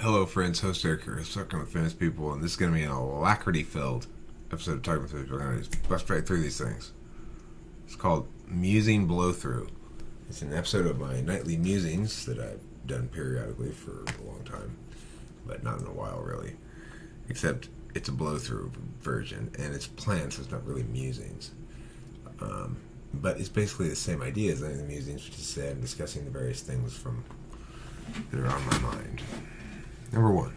Hello, friends. Host Eric here. Talking with famous people, and this is going to be an alacrity-filled episode of Talking with Famous People. We're going to bust right through these things. It's called Musing Blow-Through. It's an episode of my nightly musings that I've done periodically for a long time, but not in a while, really. Except it's a blow-through version, and it's planned, so it's not really musings. But it's basically the same idea as any of the musings, which is to say I'm discussing the various things that are on my mind. Number one,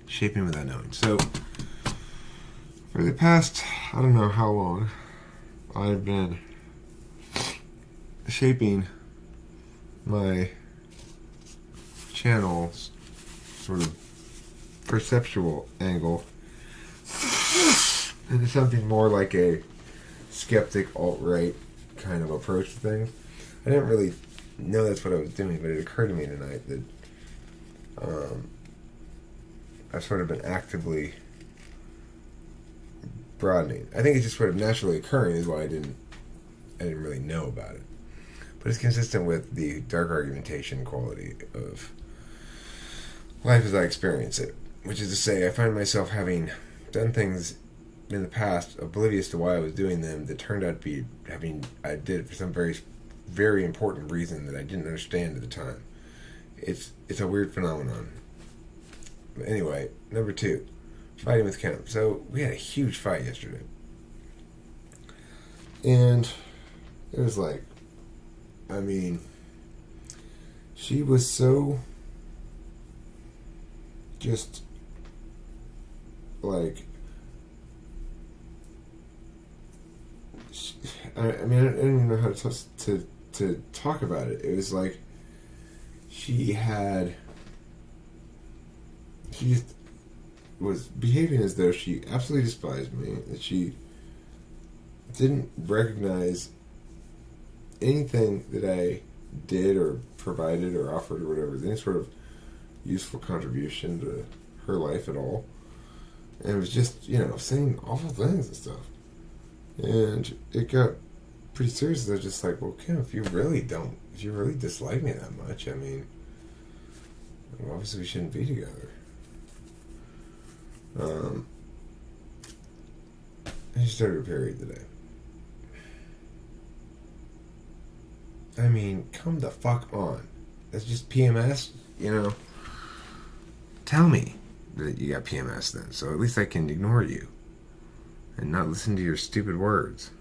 shaping without knowing. So, for the past, I don't know how long, I've been shaping my channel's sort of perceptual angle into something more like a skeptic alt-right kind of approach to things. I didn't really know that's what I was doing, but it occurred to me tonight that I've sort of been actively broadening. I think it's just sort of naturally occurring is why I didn't really know about it. But it's consistent with the dark argumentation quality of life as I experience it. Which is to say, I find myself having done things in the past oblivious to why I was doing them that turned out to be I did it for some very, very important reason that I didn't understand at the time. It's a weird phenomenon. But anyway, number two, fighting with Kim. So we had a huge fight yesterday. And it was like, she was so just like, I don't even know how to talk about it. It was like she just was behaving as though she absolutely despised me, that she didn't recognize anything that I did or provided or offered or whatever, any sort of useful contribution to her life at all. And it was just, saying awful things and stuff. And it got pretty serious. I was just like, well, Kim, if you really dislike me that much, obviously we shouldn't be together. And she started her period today. Come the fuck on. That's just PMS, Tell me that you got PMS then, so at least I can ignore you and not listen to your stupid words.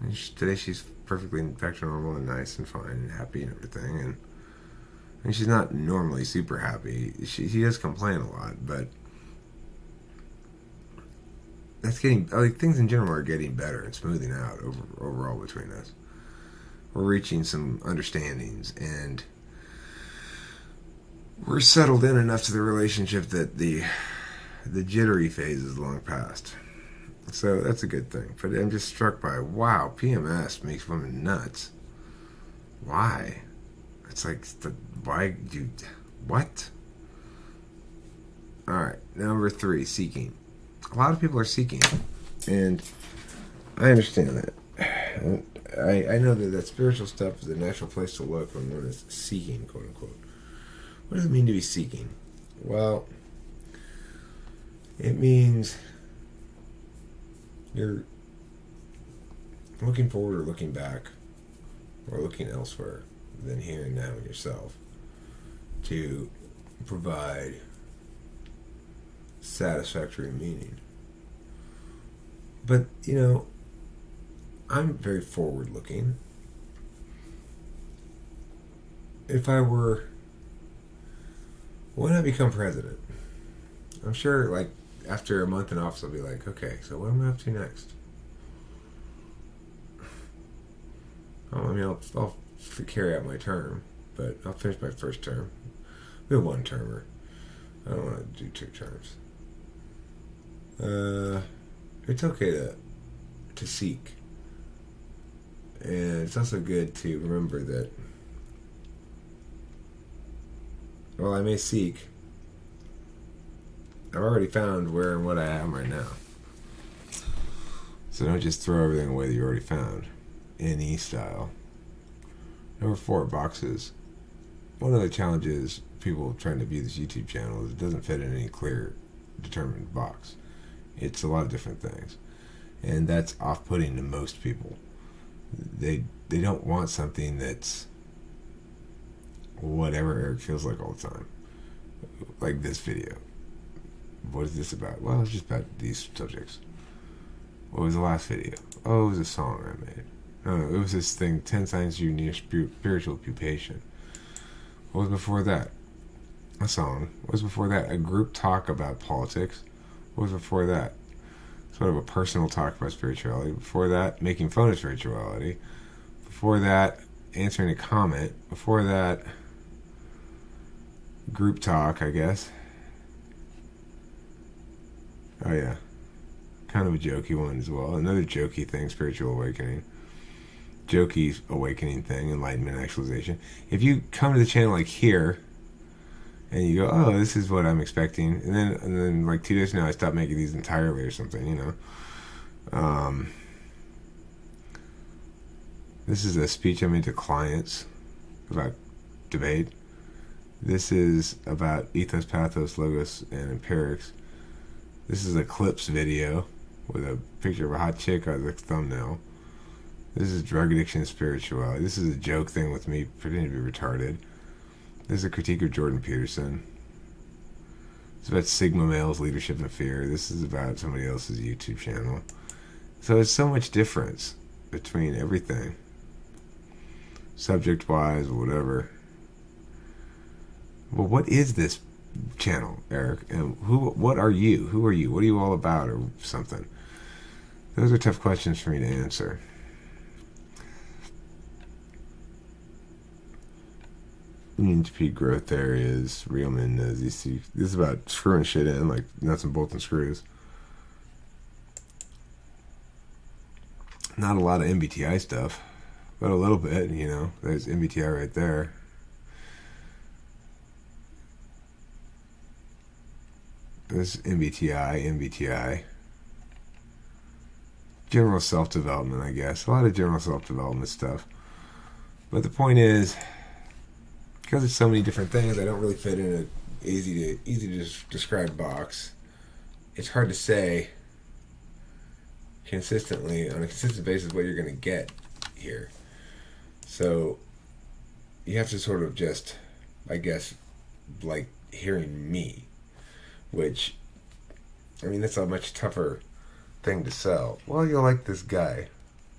And today she's perfectly back to normal and nice and fine and happy and everything. And she's not normally super happy. She does complain a lot, but that's things in general are getting better and smoothing out overall between us. We're reaching some understandings, and we're settled in enough to the relationship that the jittery phase is long past. So that's a good thing. But I'm just struck by, wow, PMS makes women nuts. Why? It's like, what? Alright, number three, seeking. A lot of people are seeking, and I understand that. I know that spiritual stuff is a natural place to look when one is seeking, quote unquote. What does it mean to be seeking? Well, it means you're looking forward or looking back or looking elsewhere than here and now in yourself to provide satisfactory meaning. But, I'm very forward looking. If I were, when I become president, I'm sure, after a month in office, I'll be like, okay, so what am I up to next? I'll carry out my term, but I'll finish my first term. Be a one-termer. I don't want to do 2 terms. It's okay to seek. And it's also good to remember that while I may seek, I've already found where and what I am right now. So don't just throw everything away that you already found. NE style. Number 4, boxes. one of the challenges people trying to view this YouTube channel is it doesn't fit in any clear, determined box. It's a lot of different things, and that's off-putting to most people. They don't want something that's whatever Eric feels like all the time, like this video. What is this about? Well, it's just about these subjects. What was the last video? Oh, it was a song I made. No, it was this thing, 10 signs you need spiritual occupation. What was before that? A song. What was before that? A group talk about politics. What was before that? Sort of a personal talk about spirituality. Before that, making fun of spirituality. Before that, answering a comment. Before that, group talk, I guess. Oh yeah, kind of a jokey one as well. Another jokey thing, spiritual awakening. Jokey awakening thing, enlightenment, actualization. If you come to the channel like here, and you go, oh, this is what I'm expecting, and then like 2 days from now I stop making these entirely or something, you know. This is a speech I made to clients about debate. This is about ethos, pathos, logos, and empirics. This is a clips video with a picture of a hot chick as a thumbnail. This is drug addiction and spirituality. This is a joke thing with me pretending to be retarded. This is a critique of Jordan Peterson. It's about Sigma males, leadership, and fear. This is about somebody else's YouTube channel. So there's so much difference between everything, subject-wise, whatever. Well, what is this channel, Eric? And what are you? Who are you? What are you all about, or something? Those are tough questions for me to answer. Union growth areas, Reelman, this is about screwing shit in, like nuts and bolts and screws. Not a lot of MBTI stuff, but a little bit, you know. There's MBTI right there. There's MBTI. General self-development, I guess. A lot of general self-development stuff. But the point is, because there's so many different things, I don't really fit in an easy to describe box. It's hard to say consistently, on a consistent basis, what you're going to get here. So you have to sort of just, I guess, like hearing me, which, I mean, that's a much tougher thing to sell. Well, you'll like this guy.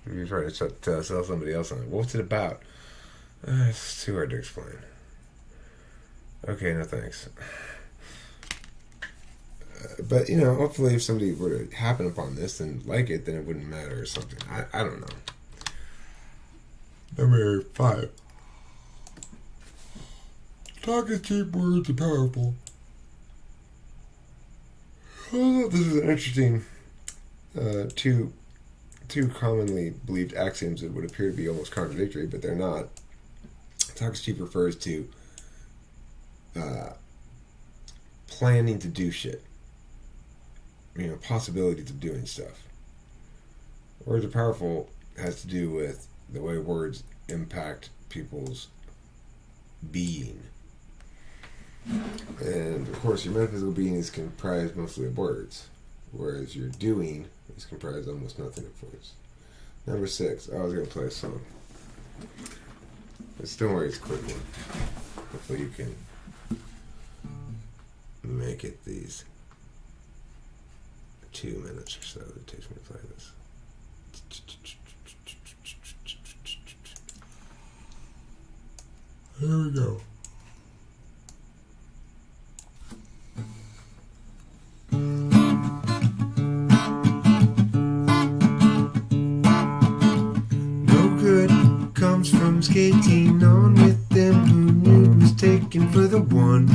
If you're trying to sell somebody else on it. What's it about? It's too hard to explain. Okay, no thanks. But, you know, hopefully if somebody were to happen upon this and like it, then it wouldn't matter or something. I don't know. Number 5. Talk is cheap, words are powerful. Oh, this is an interesting two commonly believed axioms that would appear to be almost contradictory, but they're not. Talk is cheap refers to planning to do shit. You know, possibilities of doing stuff. Words are powerful has to do with the way words impact people's being. And of course, your metaphysical being is comprised mostly of words, whereas your doing is comprised almost nothing of words. Number 6. I was going to play a song. But don't worry, it's a quick one. Hopefully you can make it these 2 minutes or so that it takes me to play this. Here we go. No good comes from skating on with them who knew mistaken for the one.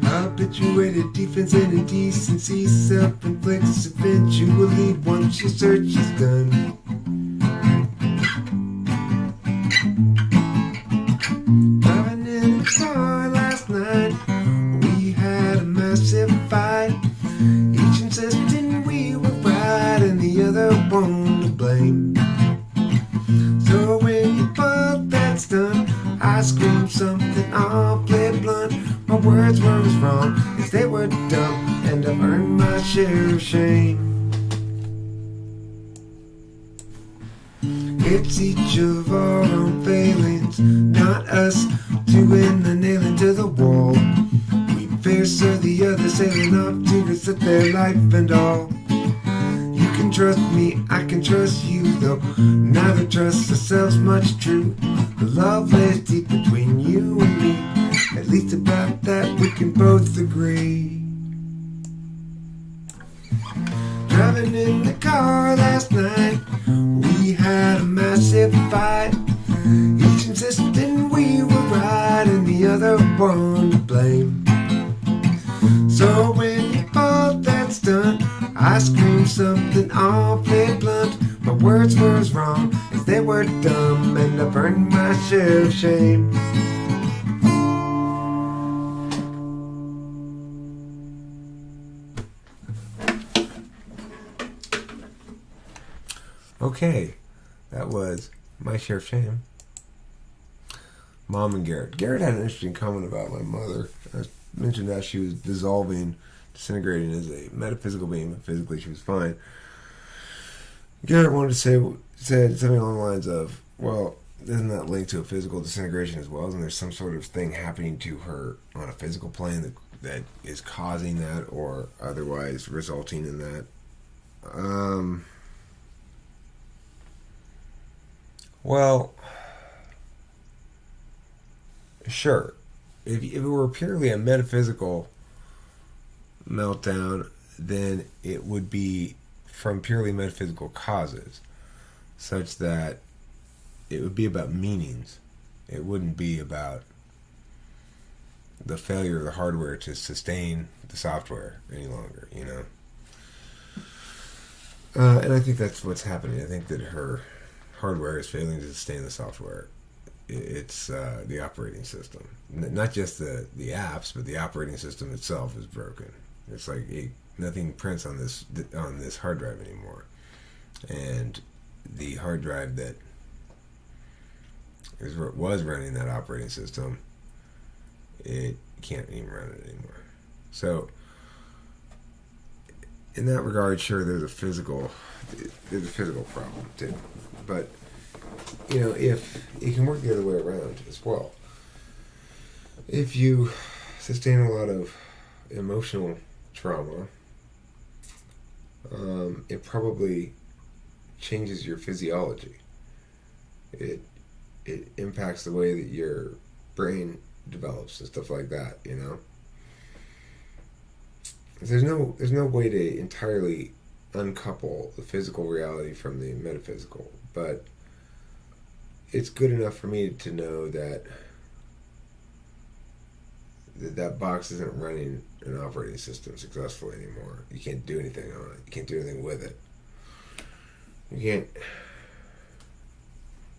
Habituated defense and indecency self-inflicts eventually once your search is done. Driving in the car last night, we had a massive fight. Each insisting we were right and the other one to blame. I screamed something awfully blunt. My words were as wrong as they were dumb, and I've earned my share of shame. It's each of our own failings, not us doing the nailing to the wall. We fierce or the other sailing off to reset their life and all. You can trust me, I can trust you, though neither trust ourselves much true. The love lays deep between you and me, at least about that we can both agree. Driving in the car last night, we had a massive fight. Each insisting we were right and the other one to blame. So when you pulled that stunt, I screamed something awfully blunt. My words were as wrong as they were dumb, and I've earned my share of shame. Okay, that was my share of shame. Mom and Garrett. Garrett had an interesting comment about my mother. I mentioned how she was dissolving, disintegrating as a metaphysical being, but physically she was fine. Garrett wanted to said something along the lines of, well, isn't that linked to a physical disintegration as well? Isn't there some sort of thing happening to her on a physical plane that is causing that or otherwise resulting in that? Well, sure. If it were purely a metaphysical meltdown, then it would be from purely metaphysical causes, such that it would be about meanings. It wouldn't be about the failure of the hardware to sustain the software any longer, you know? And I think that's what's happening. I think that her hardware is failing to sustain the software. It's the operating system. Not just the apps, but the operating system itself is broken. It's like nothing prints on this hard drive anymore. And the hard drive that was running that operating system, it can't even run it anymore. So in that regard, sure, there's a physical problem too. But you know, if it can work the other way around as well. If you sustain a lot of emotional trauma, it probably changes your physiology. It impacts the way that your brain develops and stuff like that, you know. There's no way to entirely uncouple the physical reality from the metaphysical, but it's good enough for me to know that that box isn't running an operating system successfully anymore. You can't do anything on it. You can't do anything with it. You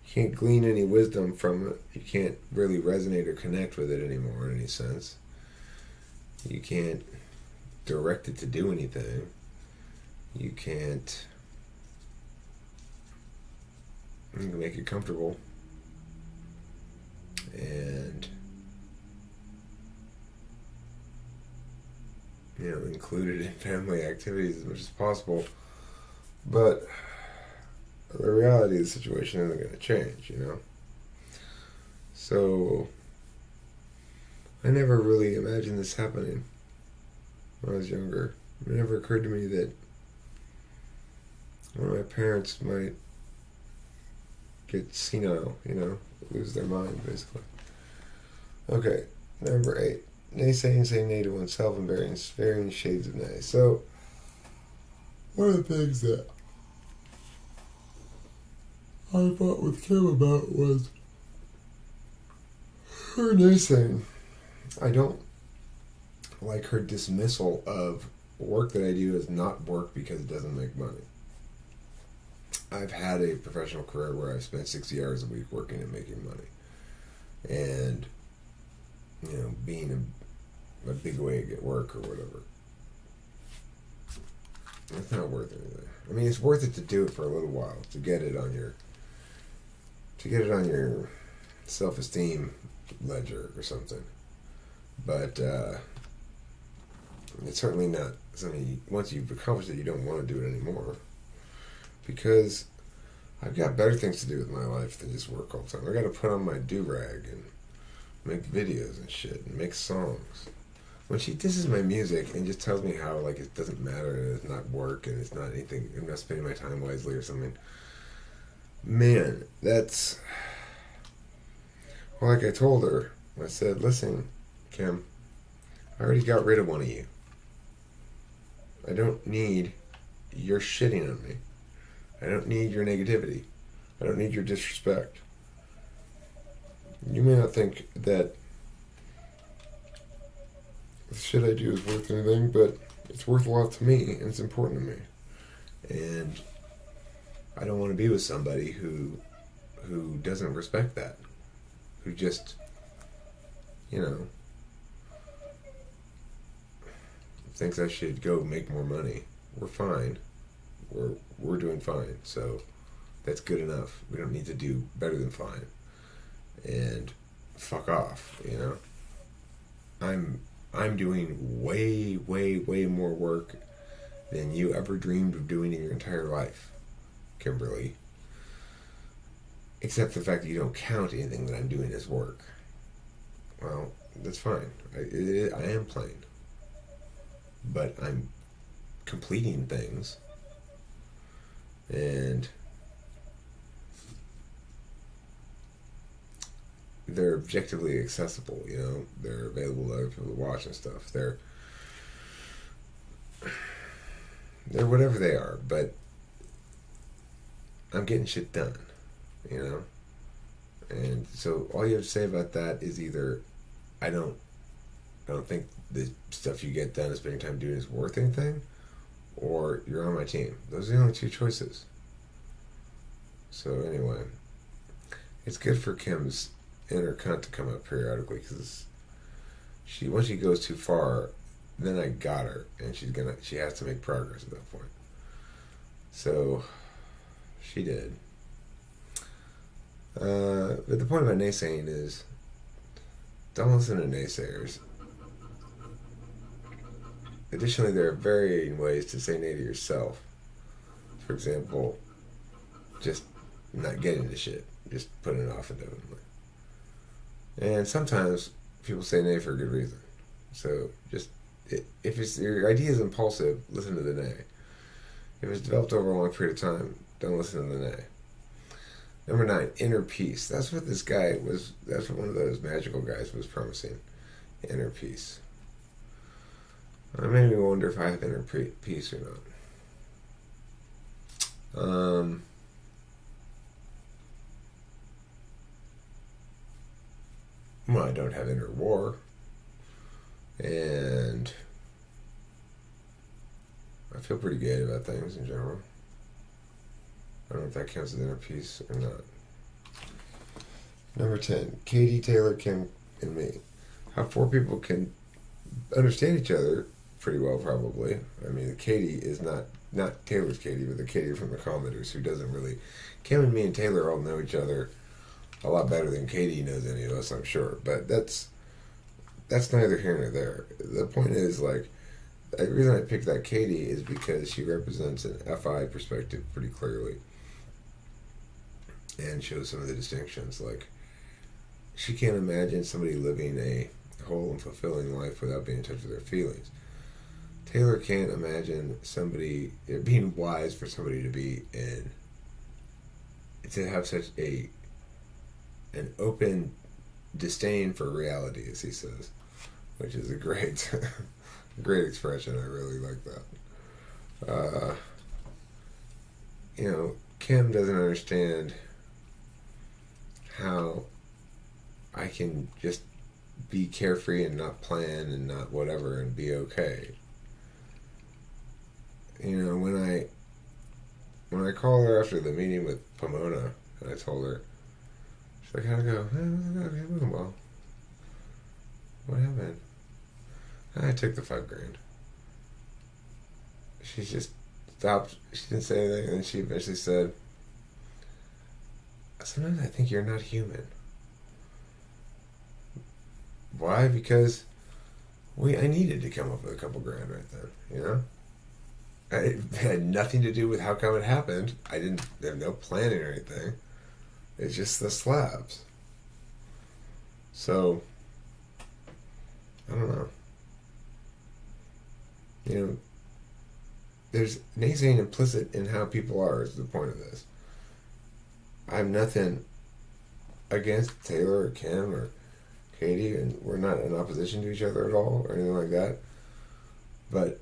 can't glean any wisdom from it. You can't really resonate or connect with it anymore in any sense. You can't direct it to do anything. You can't make it comfortable and include it in family activities as much as possible. But the reality of the situation isn't going to change, you know. So I never really imagined this happening when I was younger. It never occurred to me that one of my parents might get senile, lose their mind, basically. Okay, number 8. Naysaying, saying nay to oneself, and varying shades of nay. So, one of the things that I fought with Kim about was her naysaying. I don't like her dismissal of work that I do as not work because it doesn't make money. I've had a professional career where I've spent 60 hours a week working and making money. And, being a big wig at work or whatever. It's not worth anything. I mean, it's worth it to do it for a little while, to get it on your self-esteem ledger or something. But it's certainly not something, once you've accomplished it, you don't want to do it anymore. Because I've got better things to do with my life than just work all the time. I got to put on my do-rag and make videos and shit and make songs. When she disses my music and just tells me how, like, it doesn't matter and it's not work and it's not anything, I'm not spending my time wisely or something, man, that's... Well, like I told her, I said, listen, Kim, I already got rid of one of you. I don't need your shitting on me. I don't need your negativity. I don't need your disrespect. You may not think that the shit I do is worth anything, but it's worth a lot to me, and it's important to me. And I don't want to be with somebody who doesn't respect that. Who just, thinks I should go make more money. We're fine. We're doing fine. So that's good enough. We don't need to do better than fine. And fuck off, I'm doing way, way, way more work than you ever dreamed of doing in your entire life, Kimberly. Except the fact that you don't count anything that I'm doing as work. Well, that's fine. I am playing. But I'm completing things. And they're objectively accessible, They're available to other people to watch and stuff. They're whatever they are, but I'm getting shit done, And so all you have to say about that is either I don't think the stuff you get done and spending time doing is worth anything, or you're on my team. Those are the only two choices. So anyway, it's good for Kim's inner cunt to come up periodically, because once she goes too far, then I got her, and she has to make progress at that point. So she did. But the point about naysaying is, don't listen to naysayers. Additionally, there are varying ways to say nay to yourself. For example, just not getting to shit, just putting it off indefinitely. And sometimes people say nay for a good reason. So if your idea is impulsive, listen to the nay. If it's developed over a long period of time, don't listen to the nay. Number 9, inner peace. That's what this guy was. That's what one of those magical guys was promising. Inner peace. It made me wonder if I have inner peace or not. Well, I don't have inner war. And I feel pretty good about things in general. I don't know if that counts as inner peace or not. Number 10, Katie, Taylor, Kim, and me. How 4 people can understand each other pretty well, probably. I mean, Katie is not Taylor's Katie, but the Katie from the commenters, who doesn't really... Kim and me and Taylor all know each other a lot better than Katie knows any of us, I'm sure. But that's neither here nor there. The point is, like, the reason I picked that Katie is because she represents an FI perspective pretty clearly, and shows some of the distinctions. Like, she can't imagine somebody living a whole and fulfilling life without being in touch with their feelings. Taylor can't imagine it being wise for somebody to be to have such an open disdain for reality, as he says, which is a great great expression. I really like that. Kim doesn't understand how I can just be carefree and not plan and not whatever and be okay. When I call her after the meeting with Pomona, and I told her, she's like, how'd it go? Okay, well, what happened? I took the $5,000. She just stopped. She didn't say anything, and she eventually said, sometimes I think you're not human. Why? Because I needed to come up with a couple grand right then, It had nothing to do with how come it happened. I didn't have no planning or anything. It's just the slabs. So, I don't know. There's anything implicit in how people are is the point of this. I have nothing against Taylor or Kim or Katie, and we're not in opposition to each other at all or anything like that. But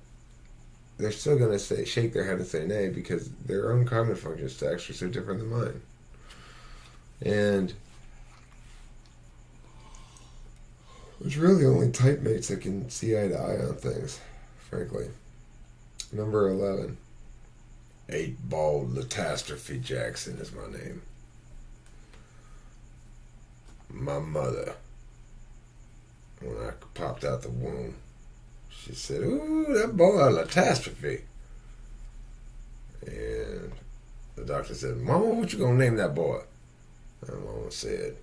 they're still going to shake their head and say nay because their own cognitive functions are actually so different than mine. And there's really only type mates that can see eye to eye on things, frankly. Number 11. 8-ball Catastrophe Jackson is my name. My mother, when I popped out the womb, she said, "Ooh, that boy a catastrophe." And the doctor said, "Mama, what you gonna name that boy?" And Mama said,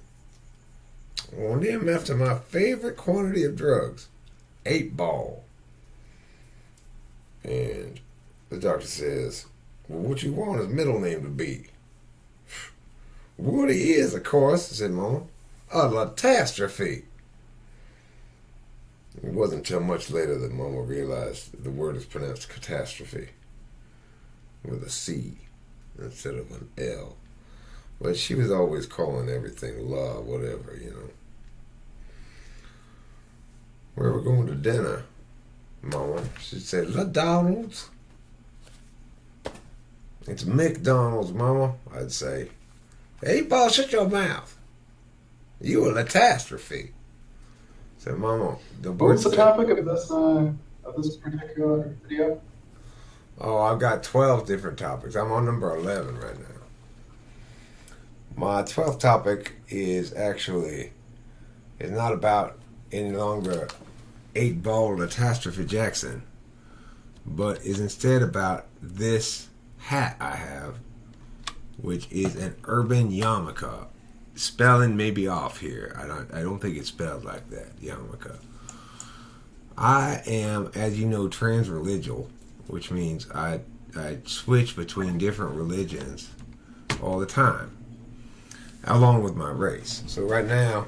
"I want to name him after my favorite quantity of drugs, 8-ball." And the doctor says, "Well, what you want his middle name to be?" "What he is, of course," said Mama, "a catastrophe." It wasn't until much later that Mama realized the word is pronounced catastrophe with a C instead of an L. But she was always calling everything la, whatever, Where we're going to dinner, Mama, she'd say, "McDonald's." "It's McDonald's, Mama," I'd say. "Hey, Paul, shut your mouth. You a catastrophe." So, Mama, What's the topic of this particular video? Oh, I've got 12 different topics. I'm on number 11 right now. My 12th topic is not about any longer 8-ball Catastrophe Jackson, but is instead about this hat I have, which is an urban yarmulke. Spelling may be off here. I don't think it's spelled like that, yarmulke. I am, as you know, trans-religious, which means I switch between different religions all the time, along with my race. So right now,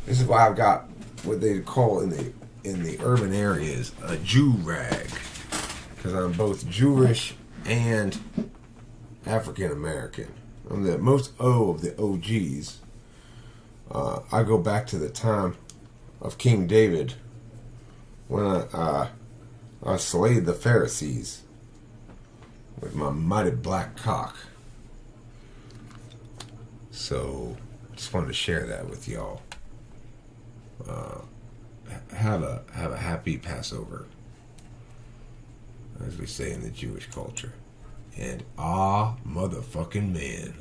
this is why I've got what they call in the urban areas a Jew rag, because I'm both Jewish and African American. I'm the most O of the OGs. I go back to the time of King David when I slayed the Pharisees with my mighty black cock. So, I just wanted to share that with y'all. Have a happy Passover, as we say in the Jewish culture. And motherfucking man.